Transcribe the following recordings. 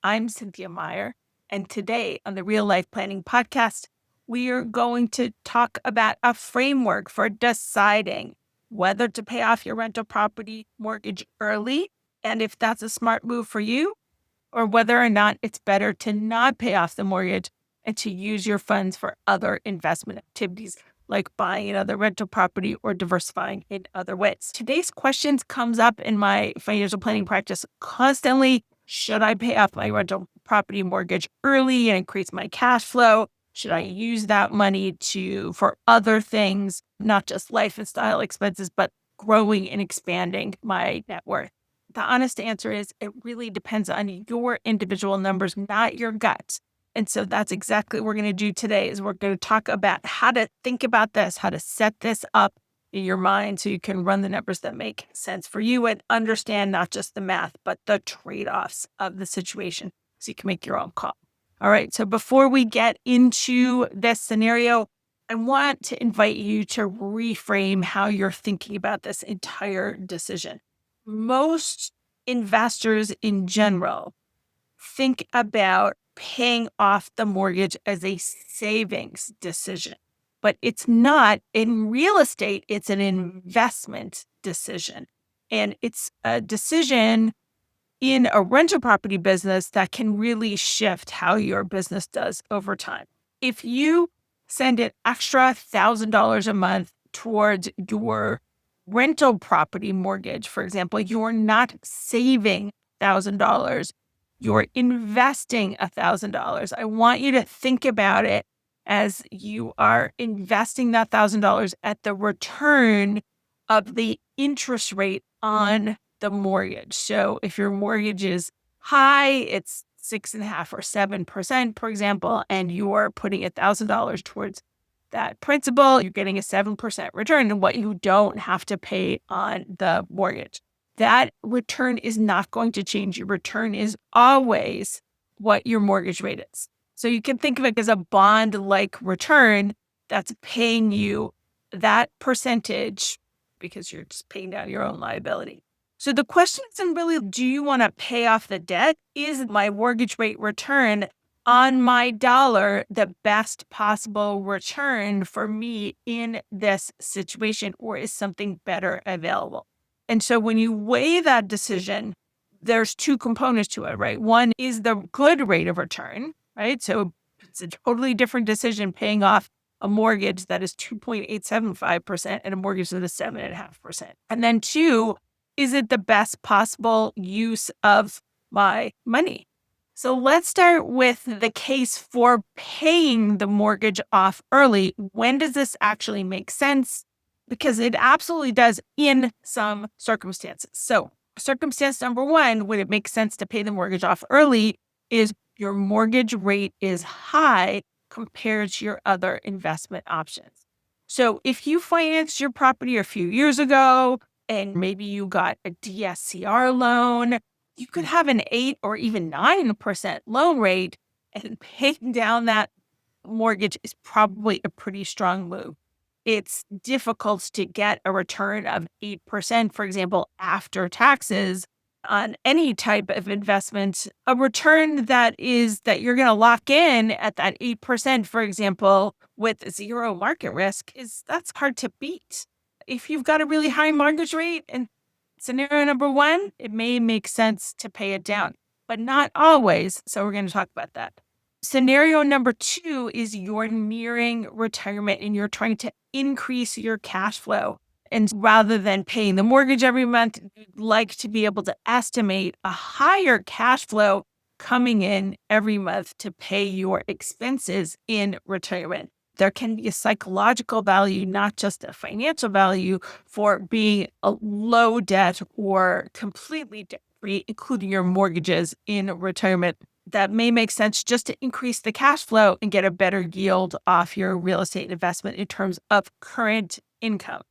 I'm Cynthia Meyer, and today on the Real Life Planning Podcast, we are going to talk about a framework for deciding whether to pay off your rental property mortgage early, and if that's a smart move for you, or whether or not it's better to not pay off the mortgage and to use your funds for other investment activities like buying another rental property or diversifying in other ways. Today's questions comes up in my financial planning practice constantly. Should I pay off my rental property mortgage early and increase my cash flow? Should I use that money for other things, not just life and style expenses, but growing and expanding my net worth? The honest answer is it really depends on your individual numbers, not your gut. And so that's exactly what we're going to do today is we're going to talk about how to think about this, how to set this up in your mind so you can run the numbers that make sense for you and understand not just the math, but the trade-offs of the situation so you can make your own call. All right. So before we get into this scenario, I want to invite you to reframe how you're thinking about this entire decision. Most investors in general think about paying off the mortgage as a savings decision, but it's not. In real estate, it's an investment decision. And it's a decision in a rental property business that can really shift how your business does over time. If you send an extra $1,000 a month towards your rental property mortgage, for example, you're not saving $1,000, you're investing $1,000. I want you to think about it as you are investing that $1,000 at the return of the interest rate on the mortgage. So if your mortgage is high, it's 6.5% or 7%, for example, and you are putting $1,000 towards that principal, you're getting a 7% return and what you don't have to pay on the mortgage. That return is not going to change. Your return is always what your mortgage rate is. So you can think of it as a bond-like return that's paying you that percentage because you're just paying down your own liability. So the question isn't really, do you want to pay off the debt? Is my mortgage rate return on my dollar the best possible return for me in this situation, or is something better available? And so when you weigh that decision, there's two components to it, right? One is the good rate of return, right? So it's a totally different decision paying off a mortgage that is 2.875% and a mortgage that is 7.5%. And then two, is it the best possible use of my money? So let's start with the case for paying the mortgage off early. When does this actually make sense? Because it absolutely does in some circumstances. So circumstance number one, when it makes sense to pay the mortgage off early, is your mortgage rate is high compared to your other investment options. So if you financed your property a few years ago and maybe you got a DSCR loan, you could have an 8 or even 9% loan rate, and paying down that mortgage is probably a pretty strong move. It's difficult to get a return of 8%, for example, after taxes on any type of investment. A return that you're going to lock in at that 8%, for example, with zero market risk, that's hard to beat. If you've got a really high mortgage rate and scenario number one, it may make sense to pay it down, but not always. So we're going to talk about that. Scenario number two is you're nearing retirement and you're trying to increase your cash flow. And rather than paying the mortgage every month, you'd like to be able to estimate a higher cash flow coming in every month to pay your expenses in retirement. There can be a psychological value, not just a financial value, for being a low debt or completely debt-free, including your mortgages in retirement. That may make sense just to increase the cash flow and get a better yield off your real estate investment in terms of current income.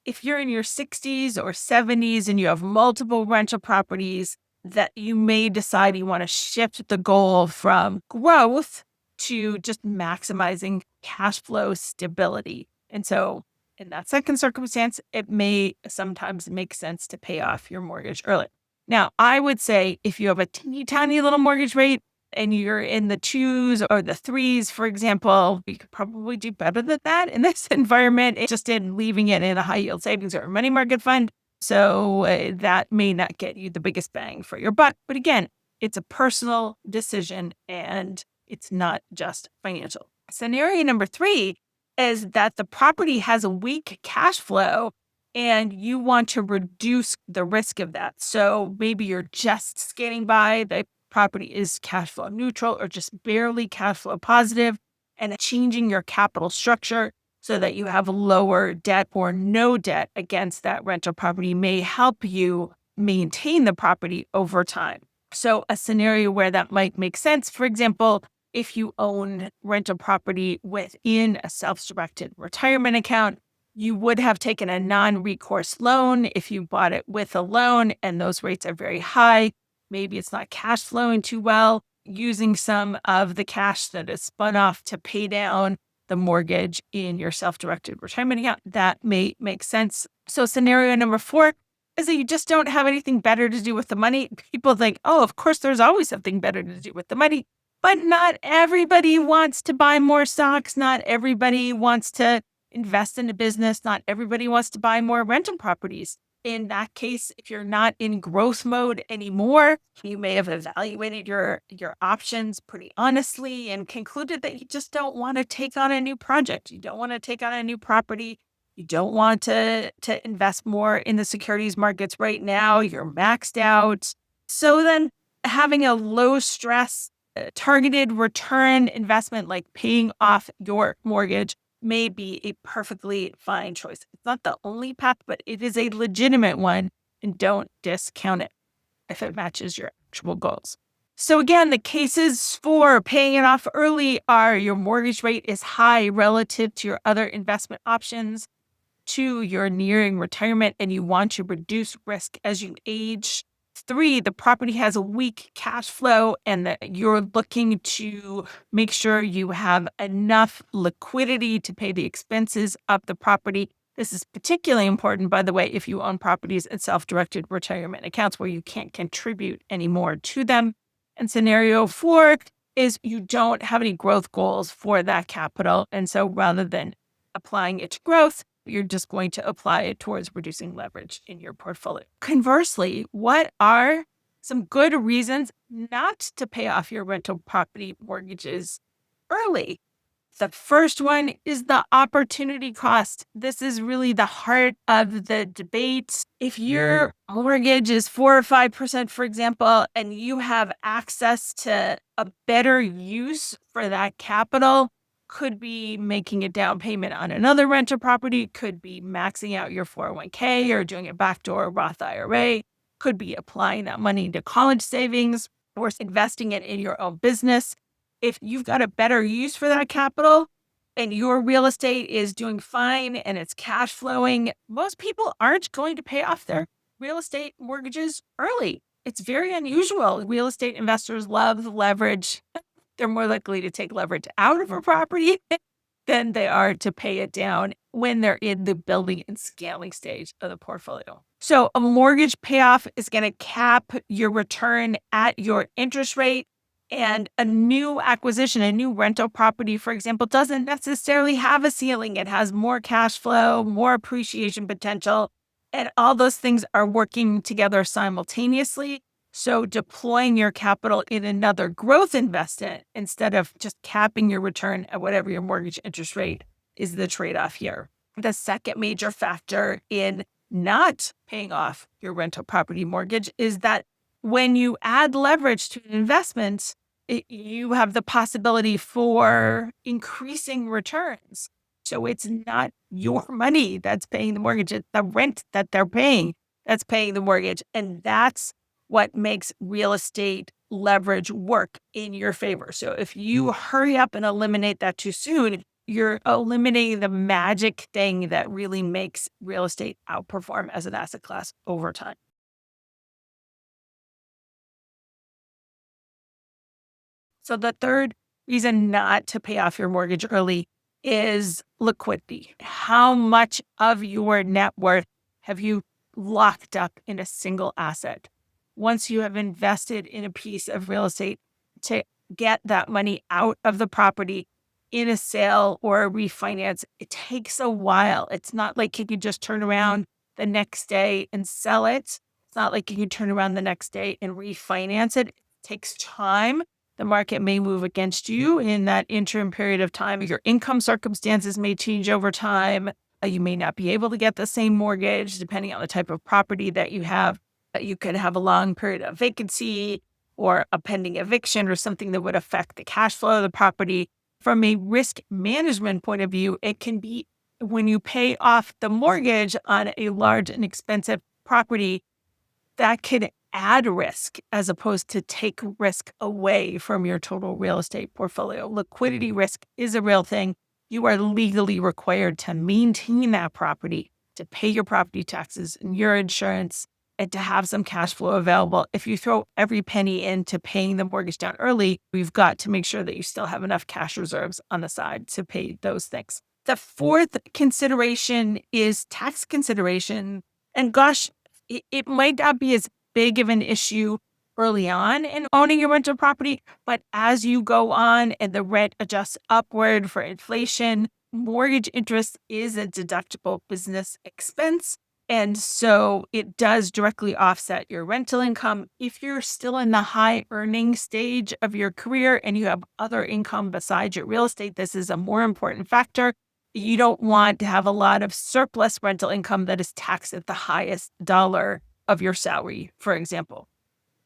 If you're in your 60s or 70s and you have multiple rental properties, that you may decide you want to shift the goal from growth to just maximizing cash flow stability. And so in that second circumstance, it may sometimes make sense to pay off your mortgage early. Now, I would say if you have a teeny tiny little mortgage rate and you're in the twos or the threes, for example, you could probably do better than that in this environment, just in leaving it in a high yield savings or a money market fund. So that may not get you the biggest bang for your buck. But again, it's a personal decision and it's not just financial. Scenario number 3 is that the property has a weak cash flow and you want to reduce the risk of that. So maybe you're just skating by, the property is cash flow neutral or just barely cash flow positive, and changing your capital structure so that you have lower debt or no debt against that rental property may help you maintain the property over time. So a scenario where that might make sense, for example, if you own rental property within a self-directed retirement account, you would have taken a non-recourse loan if you bought it with a loan, and those rates are very high. Maybe it's not cash flowing too well. Using some of the cash that is spun off to pay down the mortgage in your self-directed retirement account, that may make sense. So scenario number 4 is that you just don't have anything better to do with the money. People think, oh, of course, there's always something better to do with the money. But not everybody wants to buy more stocks. Not everybody wants to invest in a business. Not everybody wants to buy more rental properties. In that case, if you're not in growth mode anymore, you may have evaluated your options pretty honestly and concluded that you just don't want to take on a new project. You don't want to take on a new property. You don't want to invest more in the securities markets right now. You're maxed out. So then having a low stress, targeted return investment like paying off your mortgage may be a perfectly fine choice. It's not the only path, but it is a legitimate one, and don't discount it if it matches your actual goals. So again, the cases for paying it off early are your mortgage rate is high relative to your other investment options. 2, you're nearing retirement and you want to reduce risk as you age. 3, the property has a weak cash flow and that you're looking to make sure you have enough liquidity to pay the expenses of the property. This is particularly important, by the way, if you own properties in self-directed retirement accounts where you can't contribute anymore to them. And scenario 4 is you don't have any growth goals for that capital. And so rather than applying it to growth, you're just going to apply it towards reducing leverage in your portfolio. Conversely, what are some good reasons not to pay off your rental property mortgages early? The first one is the opportunity cost. This is really the heart of the debate. If your mortgage is 4 or 5%, for example, and you have access to a better use for that capital, could be making a down payment on another rental property, could be maxing out your 401k or doing a backdoor Roth IRA, could be applying that money to college savings or investing it in your own business. If you've got a better use for that capital and your real estate is doing fine and it's cash flowing, most people aren't going to pay off their real estate mortgages early. It's very unusual. Real estate investors love leverage. They're more likely to take leverage out of a property than they are to pay it down when they're in the building and scaling stage of the portfolio. So a mortgage payoff is going to cap your return at your interest rate. And a new acquisition, a new rental property, for example, doesn't necessarily have a ceiling. It has more cash flow, more appreciation potential, and all those things are working together simultaneously. So deploying your capital in another growth investment instead of just capping your return at whatever your mortgage interest rate is the trade-off here. The second major factor in not paying off your rental property mortgage is that when you add leverage to an investment, you have the possibility for increasing returns. So it's not your money that's paying the mortgage, it's the rent that they're paying that's paying the mortgage. And that's what makes real estate leverage work in your favor. So if you hurry up and eliminate that too soon, you're eliminating the magic thing that really makes real estate outperform as an asset class over time. So the third reason not to pay off your mortgage early is liquidity. How much of your net worth have you locked up in a single asset? once you have invested in a piece of real estate, to get that money out of the property in a sale or a refinance, it takes a while. It's not like you can just turn around the next day and sell it. It's not like you can turn around the next day and refinance it. It takes time. The market may move against you in that interim period of time. Your income circumstances may change over time. You may not be able to get the same mortgage depending on the type of property that you have. You could have a long period of vacancy or a pending eviction or something that would affect the cash flow of the property. From a risk management point of view, it can be when you pay off the mortgage on a large and expensive property, that could add risk as opposed to take risk away from your total real estate portfolio. Liquidity risk is a real thing. You are legally required to maintain that property, to pay your property taxes and your insurance, and to have some cash flow available. If you throw every penny into paying the mortgage down early, we've got to make sure that you still have enough cash reserves on the side to pay those things. The fourth consideration is tax consideration. And gosh, it might not be as big of an issue early on in owning your rental property, but as you go on and the rent adjusts upward for inflation, mortgage interest is a deductible business expense. And so it does directly offset your rental income. If you're still in the high earning stage of your career and you have other income besides your real estate, this is a more important factor. You don't want to have a lot of surplus rental income that is taxed at the highest dollar of your salary, for example.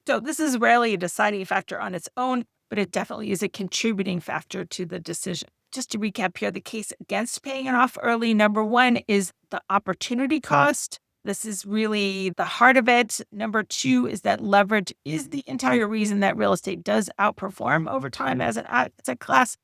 So this is rarely a deciding factor on its own, but it definitely is a contributing factor to the decision. Just to recap here, the case against paying it off early, number one is the opportunity cost. This is really the heart of it. Number two is that leverage is the entire reason that real estate does outperform over time as an asset class.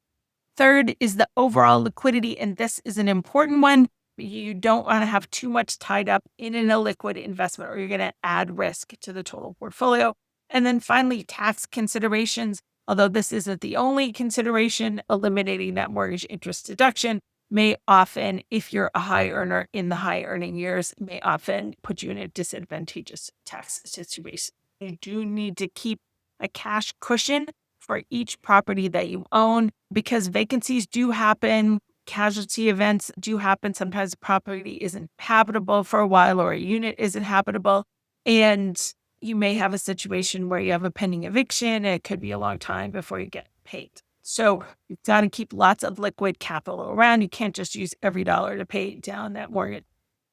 Third is the overall liquidity, and this is an important one. You don't want to have too much tied up in an illiquid investment or you're going to add risk to the total portfolio. And then finally, tax considerations. Although this isn't the only consideration, eliminating that mortgage interest deduction may often, if you're a high earner in the high earning years, may often put you in a disadvantageous tax situation. You do need to keep a cash cushion for each property that you own because vacancies do happen. Casualty events do happen. Sometimes the property isn't habitable for a while or a unit isn't habitable. And you may have a situation where you have a pending eviction and it could be a long time before you get paid. So you've got to keep lots of liquid capital around. You can't just use every dollar to pay down that mortgage.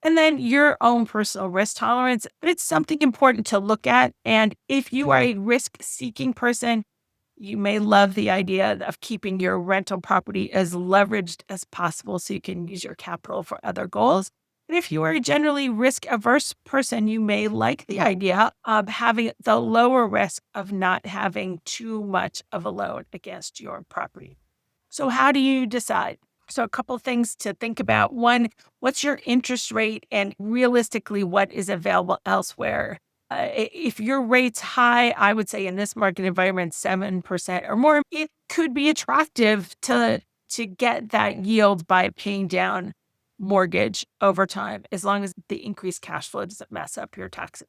And then your own personal risk tolerance. It's something important to look at. And if you are a risk-seeking person, you may love the idea of keeping your rental property as leveraged as possible so you can use your capital for other goals. And if you are a generally risk-averse person, you may like the idea of having the lower risk of not having too much of a loan against your property. So how do you decide? So a couple things to think about. One, what's your interest rate and realistically what is available elsewhere? If your rate's high, I would say in this market environment, 7% or more, it could be attractive to get that yield by paying down mortgage over time, as long as the increased cash flow doesn't mess up your taxes.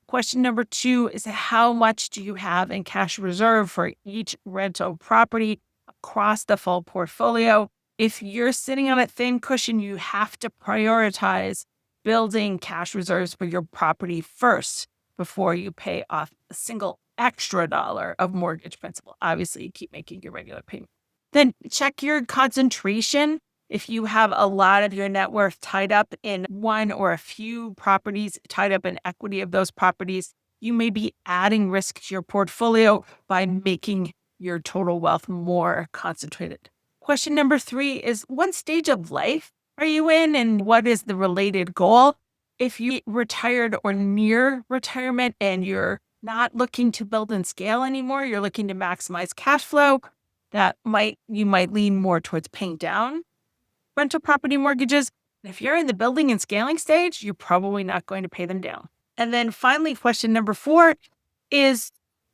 Question number two is how much do you have in cash reserve for each rental property across the full portfolio? If you're sitting on a thin cushion, you have to prioritize building cash reserves for your property first before you pay off a single extra dollar of mortgage principal. Obviously, you keep making your regular payment. Then check your concentration. If you have a lot of your net worth tied up in one or a few properties, tied up in equity of those properties, you may be adding risk to your portfolio by making your total wealth more concentrated. Question number three is what stage of life are you in and what is the related goal? If you retired or near retirement and you're not looking to build and scale anymore, you're looking to maximize cash flow, you might lean more towards paying down rental property mortgages. If you're in the building and scaling stage, you're probably not going to pay them down. And then finally, question number four is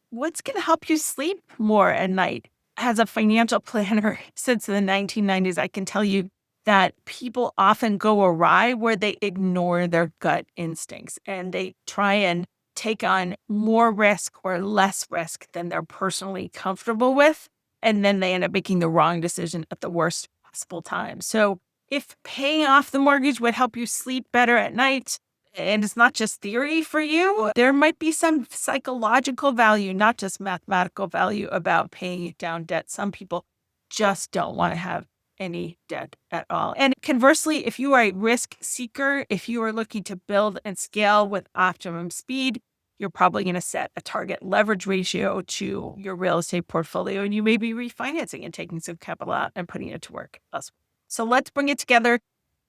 what's going to help you sleep more at night? As a financial planner since the 1990s, I can tell you that people often go awry where they ignore their gut instincts and they try and take on more risk or less risk than they're personally comfortable with. And then they end up making the wrong decision at the worst possible time. So if paying off the mortgage would help you sleep better at night, and it's not just theory for you, there might be some psychological value, not just mathematical value about paying down debt. Some people just don't want to have any debt at all. And conversely, if you are a risk seeker, if you are looking to build and scale with optimum speed, you're probably going to set a target leverage ratio to your real estate portfolio, and you may be refinancing and taking some capital out and putting it to work elsewhere. So let's bring it together.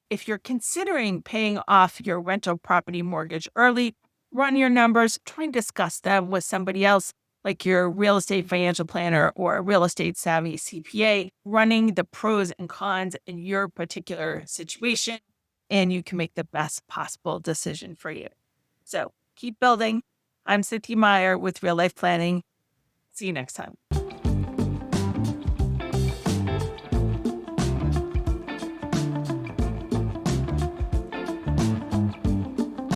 If you're considering paying off your rental property mortgage early, run your numbers, try and discuss them with somebody else, like your real estate financial planner or a real estate savvy CPA, running the pros and cons in your particular situation, and you can make the best possible decision for you. So keep building. I'm Cynthia Meyer with Real Life Planning. See you next time.